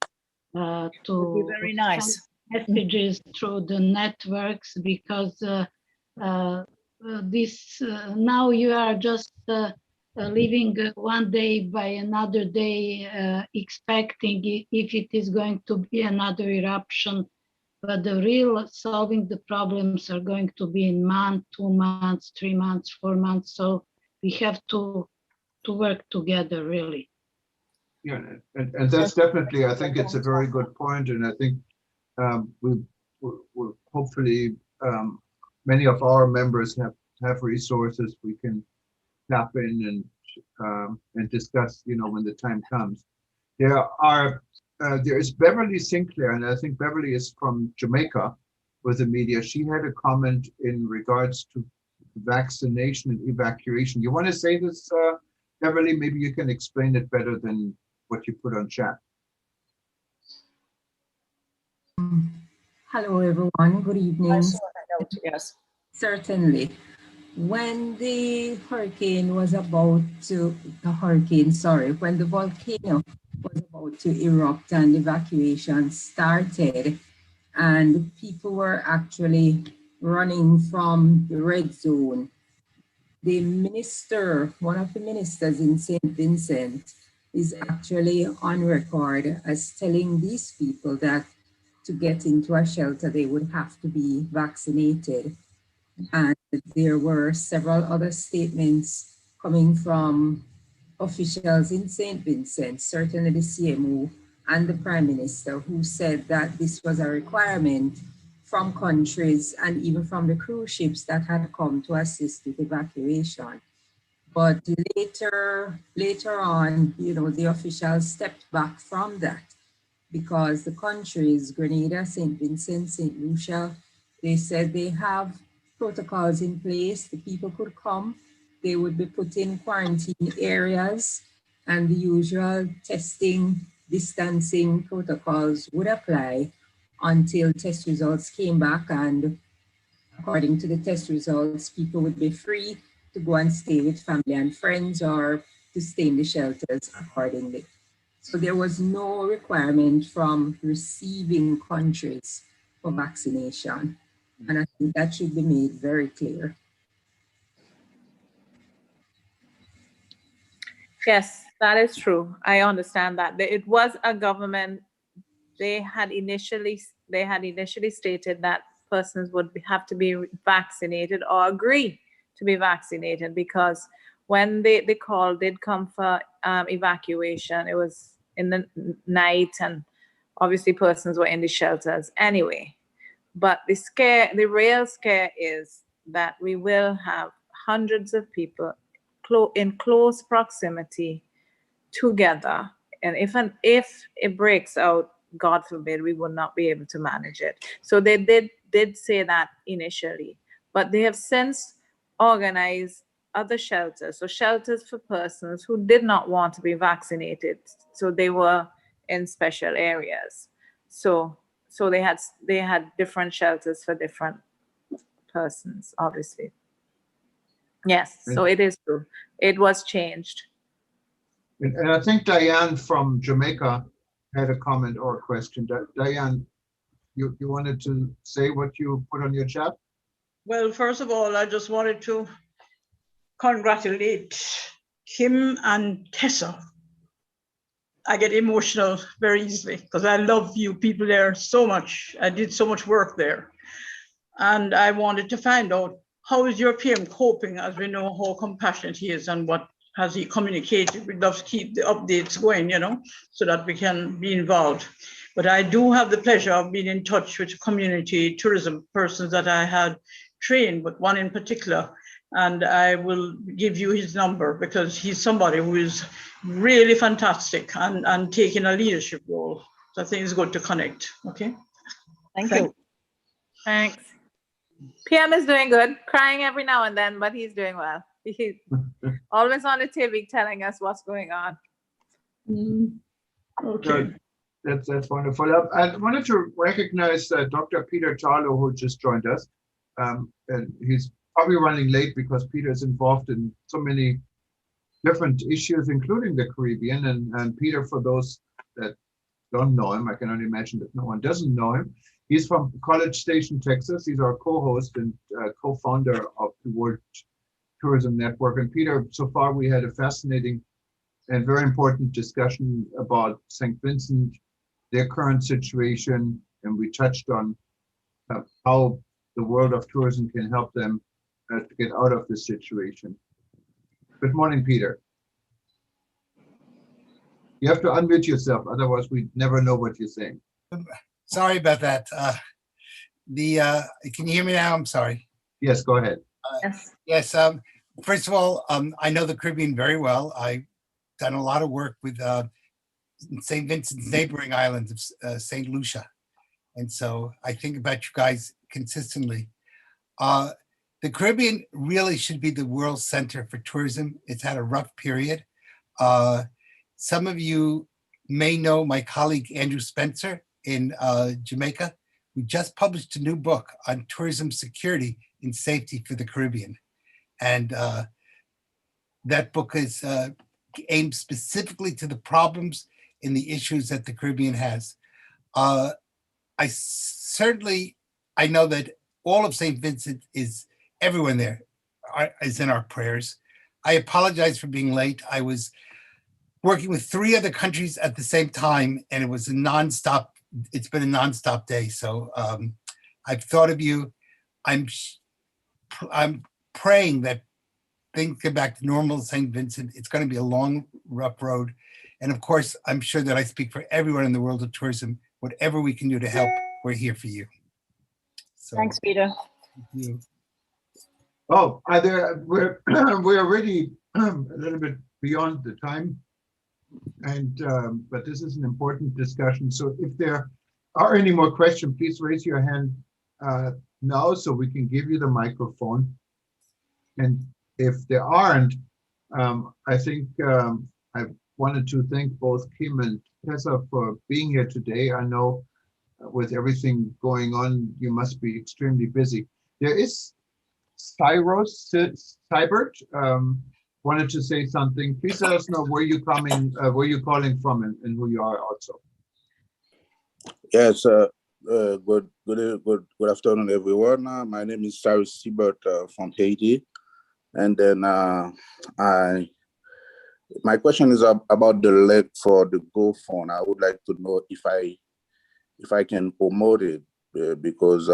to very nice. send messages through the networks, because this now you are just living one day by another day, expecting if it is going to be another eruption. But the real solving the problems are going to be in month, 2 months, 3 months, 4 months. So we have to work together, really. Yeah, and that's definitely, I think it's a very good point, and I think we'll hopefully many of our members have resources we can tap in and discuss, you know, when the time comes. There is Beverly Sinclair, and I think Beverly is from Jamaica with the media. She had a comment in regards to vaccination and evacuation. You want to say this, Beverly? Maybe you can explain it better than what you put on chat. Hello, everyone. Good evening. I saw that note, yes. Certainly. When the hurricane was about to, when the volcano was about to erupt and evacuation started, and people were actually running from the red zone, the minister, one of the ministers in St. Vincent, is actually on record as telling these people that to get into a shelter, they would have to be vaccinated. And there were several other statements coming from officials in St. Vincent, certainly the CMO and the Prime Minister, who said that this was a requirement from countries and even from the cruise ships that had come to assist with evacuation. But later on, you know, the officials stepped back from that, because the countries, Grenada, St. Vincent, St. Lucia, they said they have protocols in place. The people could come, they would be put in quarantine areas, and the usual testing, distancing protocols would apply until test results came back. And according to the test results, people would be free to go and stay with family and friends or to stay in the shelters accordingly. So there was no requirement from receiving countries for vaccination. And I think that should be made very clear. Yes, that is true. I understand that. It was a government, they had initially stated that persons would have to be vaccinated or agree to be vaccinated, because when the call did come for evacuation, it was in the night, and obviously persons were in the shelters anyway. But the real scare is that we will have hundreds of people in close proximity together. And if it breaks out, God forbid, we will not be able to manage it. So they did say that initially, but they have since organized other shelters. So shelters for persons who did not want to be vaccinated. So they were in special areas. So they had different shelters for different persons, obviously. Yes, so it is true. It was changed. And I think Diane from Jamaica had a comment or a question. Diane, you wanted to say what you put on your chat? Well, first of all, I just wanted to congratulate Kim and Tessa. I get emotional very easily because I love you people there so much. I did so much work there. And I wanted to find out, how is your PM coping, as we know how compassionate he is and what has he communicated? We'd love to keep the updates going, you know, so that we can be involved. But I do have the pleasure of being in touch with community tourism persons that I had trained, but one in particular. And I will give you his number because he's somebody who is really fantastic and taking a leadership role. So I think it's good to connect. Okay. Thank you. Thanks. PM is doing good, crying every now and then, but he's doing well. He's always on the TV telling us what's going on. Okay. Good. That's wonderful. I wanted to recognize Dr. Peter Charlo, who just joined us. And he's probably running late because Peter is involved in so many different issues, including the Caribbean. And Peter, for those that don't know him, I can only imagine that no one doesn't know him. He's from College Station, Texas. He's our co-host and co-founder of the World Tourism Network. And Peter, so far we had a fascinating and very important discussion about St. Vincent, their current situation, and we touched on how the world of tourism can help them to get out of this situation. Good morning, Peter. You have to unmute yourself, otherwise we never know what you're saying. Sorry about that. Can you hear me now? I'm sorry. Yes, go ahead. Yes. First of all, I know the Caribbean very well. I've done a lot of work with St. Vincent's neighboring islands of St. Lucia. And so I think about you guys consistently. The Caribbean really should be the world center for tourism. It's had a rough period. Some of you may know my colleague, Andrew Spencer in Jamaica. We just published a new book on tourism security and safety for the Caribbean. And that book is aimed specifically to the problems and the issues that the Caribbean has. I know that all of St. Vincent is, everyone there is in our prayers. I apologize for being late. I was working with 3 other countries at the same time, and it was it's been a nonstop day. So I've thought of you. I'm praying that things get back to normal in St. Vincent. It's going to be a long, rough road. And of course, I'm sure that I speak for everyone in the world of tourism. Whatever we can do to help, we're here for you. So, thanks, Peter. Thank you. Oh, we're already a little bit beyond the time, and but this is an important discussion. So if there are any more questions, please raise your hand now so we can give you the microphone. And if there aren't, I think I wanted to thank both Kim and Tessa for being here today. I know with everything going on, you must be extremely busy. There is Cybert wanted to say something. Please let us know where you're calling from and who you are also. Yes, good afternoon, everyone. My name is Cyrus Siebert from Haiti, and then my question is about the link for the GoFund. I would like to know if I can promote it because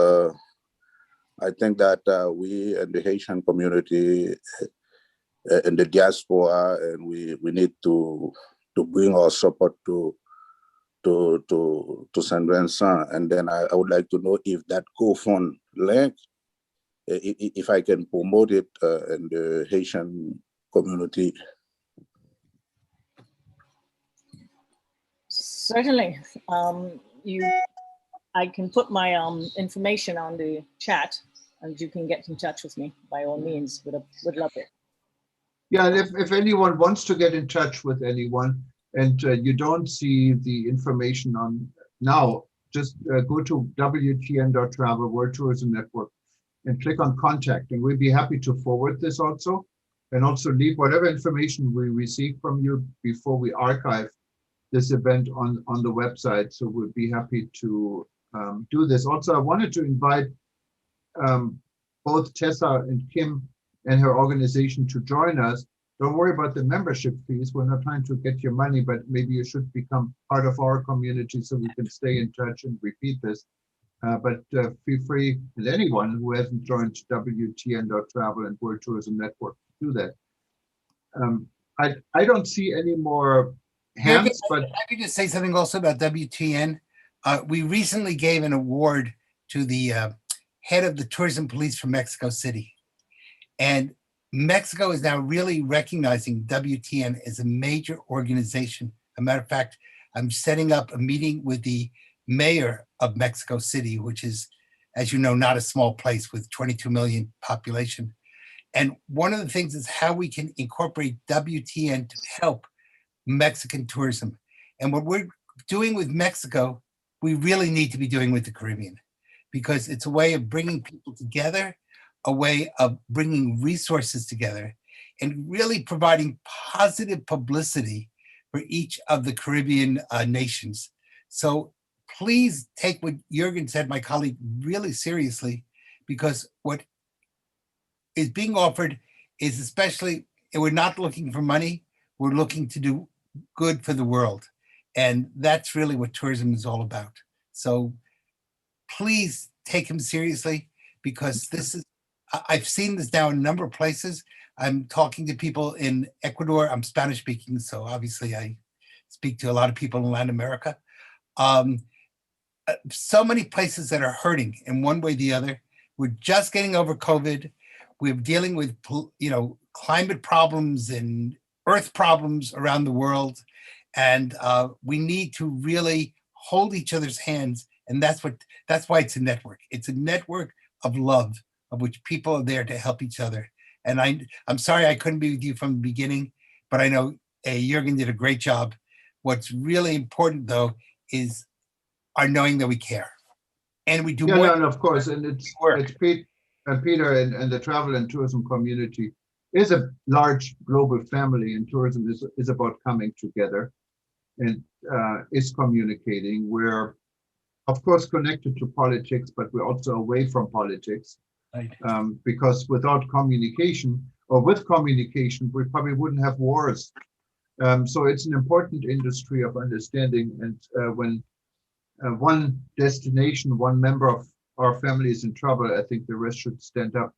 I think that we and the Haitian community and the diaspora, and we need to bring our support to St. Vincent. And then I would like to know if that GoFund link, if I can promote it in the Haitian community. Certainly. I can put my information on the chat, and you can get in touch with me by all means. Would love it. Yeah, if anyone wants to get in touch with anyone and you don't see the information on now, just go to WTN.travel, World Tourism Network, and click on contact, and we'd be happy to forward this also, and also leave whatever information we receive from you before we archive this event on the website. So we'd be happy to do this. Also, I wanted to invite both Tessa and Kim and her organization to join us. Don't worry about the membership fees. We're not trying to get your money, but maybe you should become part of our community so we can stay in touch and repeat this. But feel free, and anyone who hasn't joined WTN.travel and World Tourism Network, to do that. I don't see any more Jürgen, hands, but I could just say something also about WTN. We recently gave an award to the head of the tourism police from Mexico City. And Mexico is now really recognizing WTN as a major organization. As a matter of fact, I'm setting up a meeting with the mayor of Mexico City, which is, as you know, not a small place with 22 million population. And one of the things is how we can incorporate WTN to help Mexican tourism. And what we're doing with Mexico, we really need to be doing with the Caribbean, because it's a way of bringing people together, a way of bringing resources together, and really providing positive publicity for each of the Caribbean nations. So please take what Jürgen said, my colleague, really seriously, because what is being offered is especially, and we're not looking for money, we're looking to do good for the world. And that's really what tourism is all about. So please take him seriously, because this is, I've seen this now in a number of places. I'm talking to people in Ecuador. I'm Spanish speaking, so obviously I speak to a lot of people in Latin America. So many places that are hurting in one way or the other. We're just getting over COVID. We're dealing with, climate problems and earth problems around the world. And we need to really hold each other's hands. And that's why it's a network. It's a network of love, of which people are there to help each other. And I'm sorry I couldn't be with you from the beginning, but I know Jürgen did a great job. What's really important, though, is our knowing that we care. And we do more. Yeah, no, of course. And it's Peter and the travel and tourism community is a large global family, and tourism is about coming together and is communicating. We're, of course, connected to politics, but we're also away from politics. Right. Because without communication, or with communication, we probably wouldn't have wars. So it's an important industry of understanding. And when one destination, one member of our family is in trouble, I think the rest should stand up.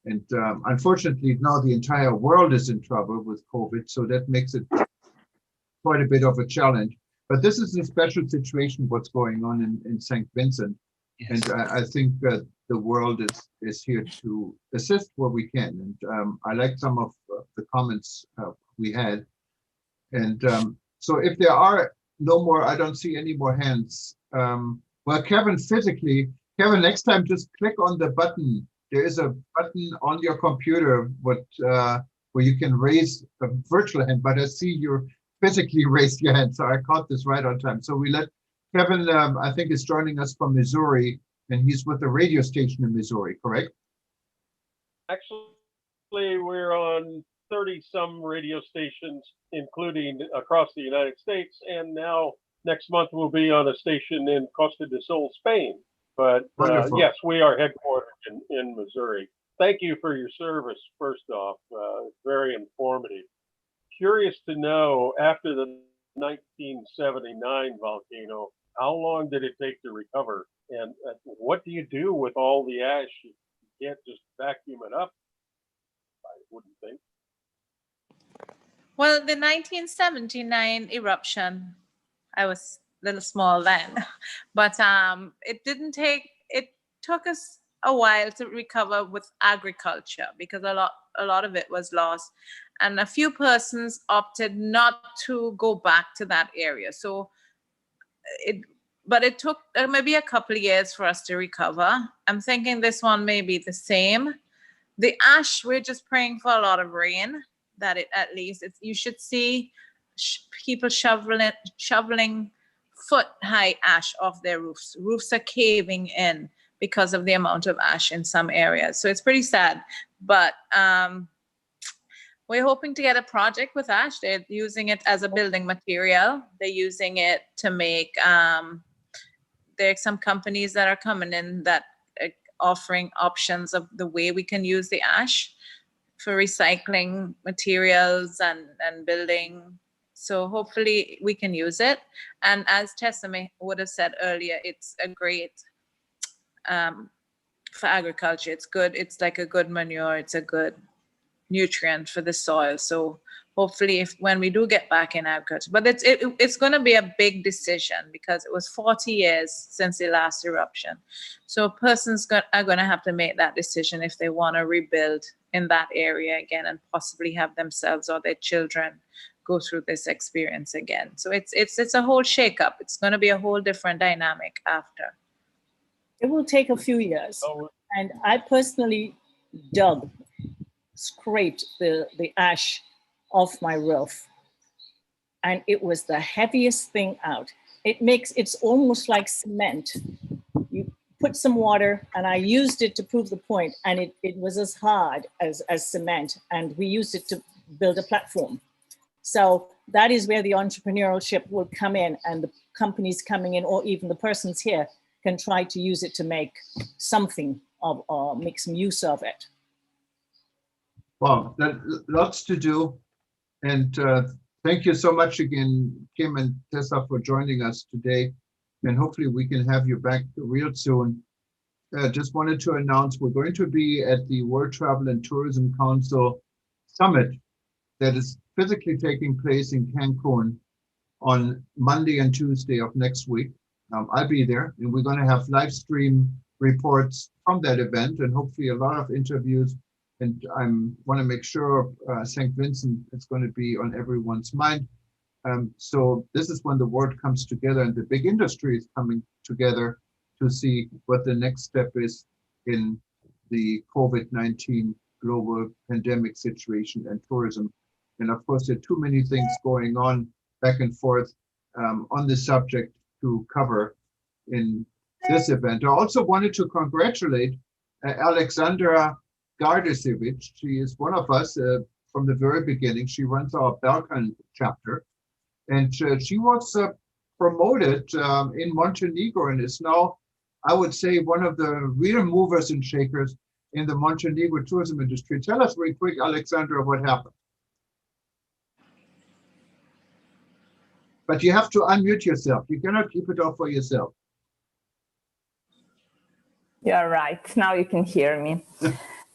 And unfortunately, now the entire world is in trouble with COVID, so that makes it quite a bit of a challenge. But this is a special situation, what's going on in St. Vincent. Yes. And I think that the world is here to assist where we can. And I like some of the comments we had. And so if there are no more, I don't see any more hands. Well, Kevin, next time just click on the button. There is a button on your computer where you can raise a virtual hand, but I see you physically raised your hand, so I caught this right on time. So we let Kevin, I think, is joining us from Missouri, and he's with a radio station in Missouri, correct? Actually, we're on 30-some radio stations, including across the United States, and now next month we'll be on a station in Costa del Sol, Spain. But yes, we are headquartered in Missouri. Thank you for your service, first off. Very informative. Curious to know, after the 1979 volcano, how long did it take to recover? And what do you do with all the ash? You can't just vacuum it up, I wouldn't think. Well, the 1979 eruption, I was a little small then, but it took us a while to recover with agriculture, because a lot of it was lost, and a few persons opted not to go back to that area. So it took maybe a couple of years for us to recover. I'm thinking this one may be the same. The ash, we're just praying for a lot of rain, that at least you should see people shoveling foot-high ash off their roofs. Roofs are caving in because of the amount of ash in some areas. So it's pretty sad. But we're hoping to get a project with ash. They're using it as a building material. They're using it to make, there's some companies that are coming in that are offering options of the way we can use the ash for recycling materials and building. So hopefully we can use it. And as Tessa would have said earlier, it's a great, for agriculture, it's good. It's like a good manure. It's a good nutrient for the soil. So hopefully if when we do get back in agriculture, but it's going to be a big decision because it was 40 years since the last eruption. So persons are going to have to make that decision if they want to rebuild in that area again and possibly have themselves or their children go through this experience again. So it's a whole shakeup. It's going to be a whole different dynamic after. It will take a few years. And I personally scraped the ash off my roof. And it was the heaviest thing out. It's almost like cement. You put some water, and I used it to prove the point, and it was as hard as cement, and we used it to build a platform. So that is where the entrepreneurship will come in, and the companies coming in, or even the persons here, can try to use it to make something of, or make some use of it. Wow, lots to do. And thank you so much again, Kim and Tessa, for joining us today. And hopefully we can have you back real soon. Just wanted to announce we're going to be at the World Travel and Tourism Council Summit that is physically taking place in Cancun on Monday and Tuesday of next week. I'll be there, and we're going to have live stream reports from that event and hopefully a lot of interviews. And I want to make sure St. Vincent is going to be on everyone's mind. So this is when the world comes together and the big industry is coming together to see what the next step is in the COVID-19 global pandemic situation and tourism. And of course, there are too many things going on back and forth on this subject to cover in this event. I also wanted to congratulate Alexandra Gardasevich. She is one of us from the very beginning. She runs our Balkan chapter, and she was promoted in Montenegro and is now, I would say, one of the real movers and shakers in the Montenegro tourism industry. Tell us very quick, Alexandra, what happened. But you have to unmute yourself. You cannot keep it off for yourself. You're right. Now you can hear me.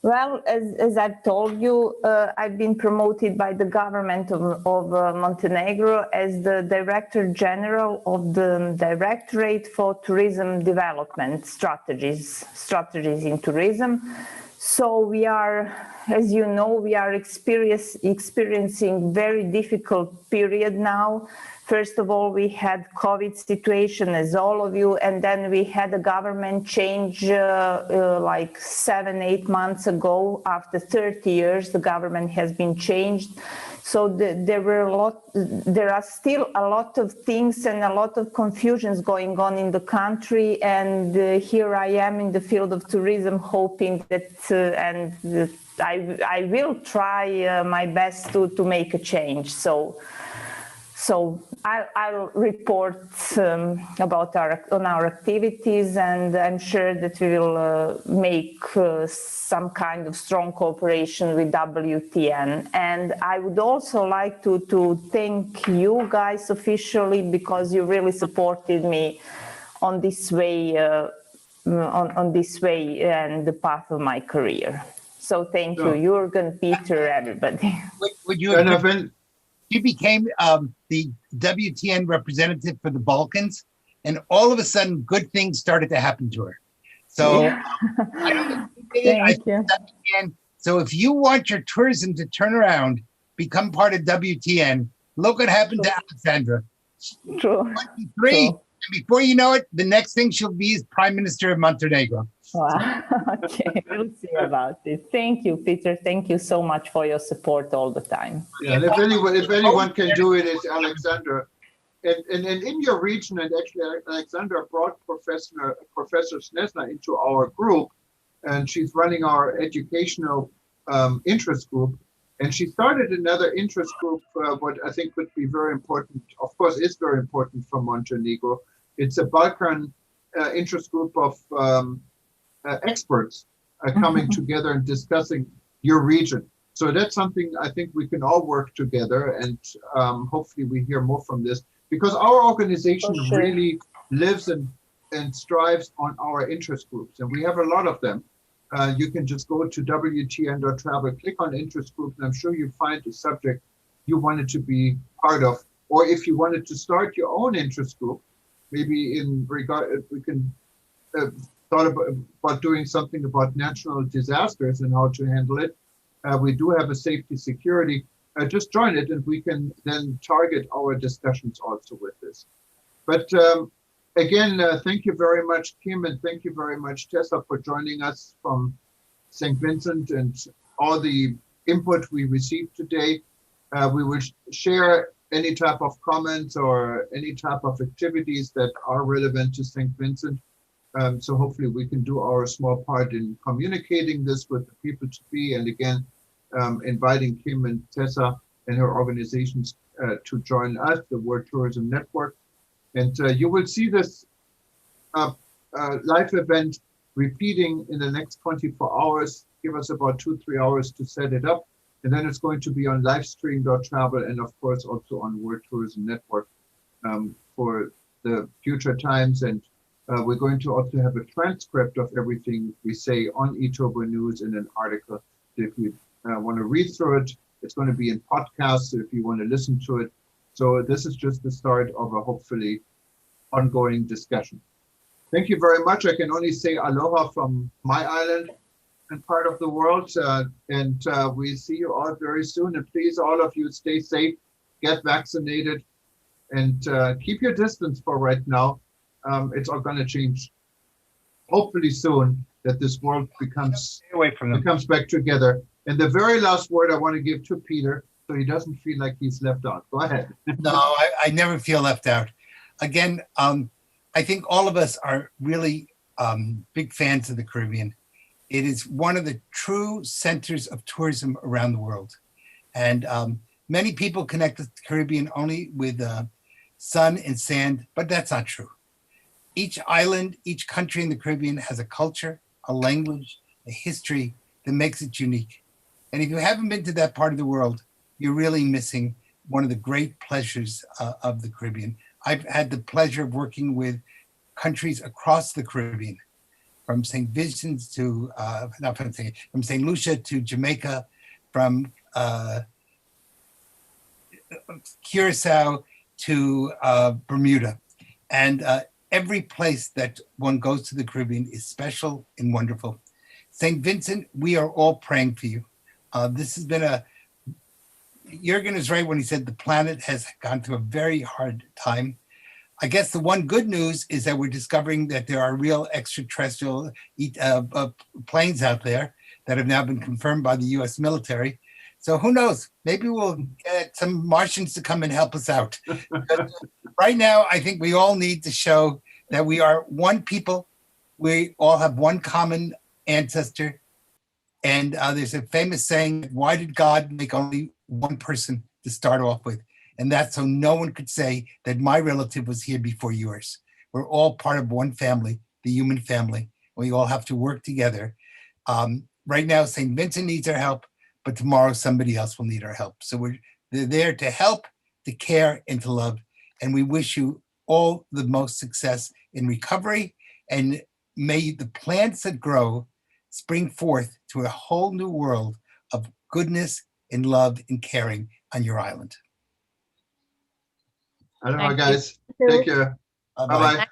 Well, as I've told you, I've been promoted by the government of Montenegro as the Director General of the Directorate for Tourism Development Strategies in Tourism. So we are, as you know, we are experiencing very difficult period now. First of all, we had COVID situation, as all of you, and then we had a government change like 7-8 months ago. After 30 years, the government has been changed. So there are still a lot of things and a lot of confusions going on in the country. And here I am in the field of tourism, hoping that, I will try my best to make a change. So I'll report about our activities, and I'm sure that we will make some kind of strong cooperation with WTN. And I would also like to thank you guys officially, because you really supported me on this way, on this way and the path of my career. So thank you, Jürgen, Peter, everybody. Would you agree? She became the WTN representative for the Balkans, and all of a sudden, good things started to happen to her. So, yeah. Thank you. WTN. So, if you want your tourism to turn around, become part of WTN. Look what happened to Alexandra. True. 23, and before you know it, the next thing she'll be is Prime Minister of Montenegro. Wow. Okay, we'll see about it. Thank you, Peter. Thank you so much for your support all the time. Yeah, and if anyone can do it, it's Alexandra. And in your region, and actually Alexandra brought Professor Snesna into our group, and she's running our educational interest group. And she started another interest group, what I think would be very important, of course, is very important for Montenegro. It's a Balkan interest group of experts coming together and discussing your region. So that's something I think we can all work together, and hopefully we hear more from this, because our organization really lives and strives on our interest groups, and we have a lot of them. you can just go to WTN.travel, click on interest group, and I'm sure you find a subject you wanted to be part of. Or if you wanted to start your own interest group, maybe in regard, we can thought about doing something about natural disasters and how to handle it. We do have a safety security. Just join it, and we can then target our discussions also with this. But again, thank you very much, Kim, and thank you very much, Tessa, for joining us from St. Vincent and all the input we received today. We will share any type of comments or any type of activities that are relevant to St. Vincent. So hopefully we can do our small part in communicating this with the people to be, and again, inviting Kim and Tessa and her organizations to join us, the World Tourism Network. And you will see this live event repeating in the next 24 hours. Give us about 2-3 hours to set it up. And then it's going to be on Livestream.travel and of course also on World Tourism Network for the future times. And we're going to also have a transcript of everything we say on eTurboNews in an article. If you want to read through it, it's going to be in podcasts if you want to listen to it. So this is just the start of a hopefully ongoing discussion. Thank you very much. I can only say aloha from my island and part of the world. And we see you all very soon. And please, all of you, stay safe, get vaccinated, and keep your distance for right now. It's all going to change, hopefully soon, that this world becomes back together. And the very last word I want to give to Peter, so he doesn't feel like he's left out. Go ahead. No, I never feel left out. Again, I think all of us are really big fans of the Caribbean. It is one of the true centers of tourism around the world. And many people connect with the Caribbean only with sun and sand, but that's not true. Each island, each country in the Caribbean has a culture, a language, a history that makes it unique. And if you haven't been to that part of the world, you're really missing one of the great pleasures of the Caribbean. I've had the pleasure of working with countries across the Caribbean, from St. Vincent to, from St. Lucia to Jamaica, from Curacao to Bermuda. And every place that one goes to the Caribbean is special and wonderful. St. Vincent, we are all praying for you. This has been Jürgen is right when he said the planet has gone through a very hard time. I guess the one good news is that we're discovering that there are real extraterrestrial planes out there that have now been confirmed by the US military. So who knows, maybe we'll get some Martians to come and help us out. Right now, I think we all need to show that we are one people. We all have one common ancestor. And there's a famous saying, why did God make only one person to start off with? And that's so no one could say that my relative was here before yours. We're all part of one family, the human family. We all have to work together. Right now, St. Vincent needs our help, but tomorrow somebody else will need our help. So they're there to help, to care, and to love. And we wish you all the most success in recovery. And may the plants that grow spring forth to a whole new world of goodness and love and caring on your island. Aloha, guys. Take care. Bye-bye.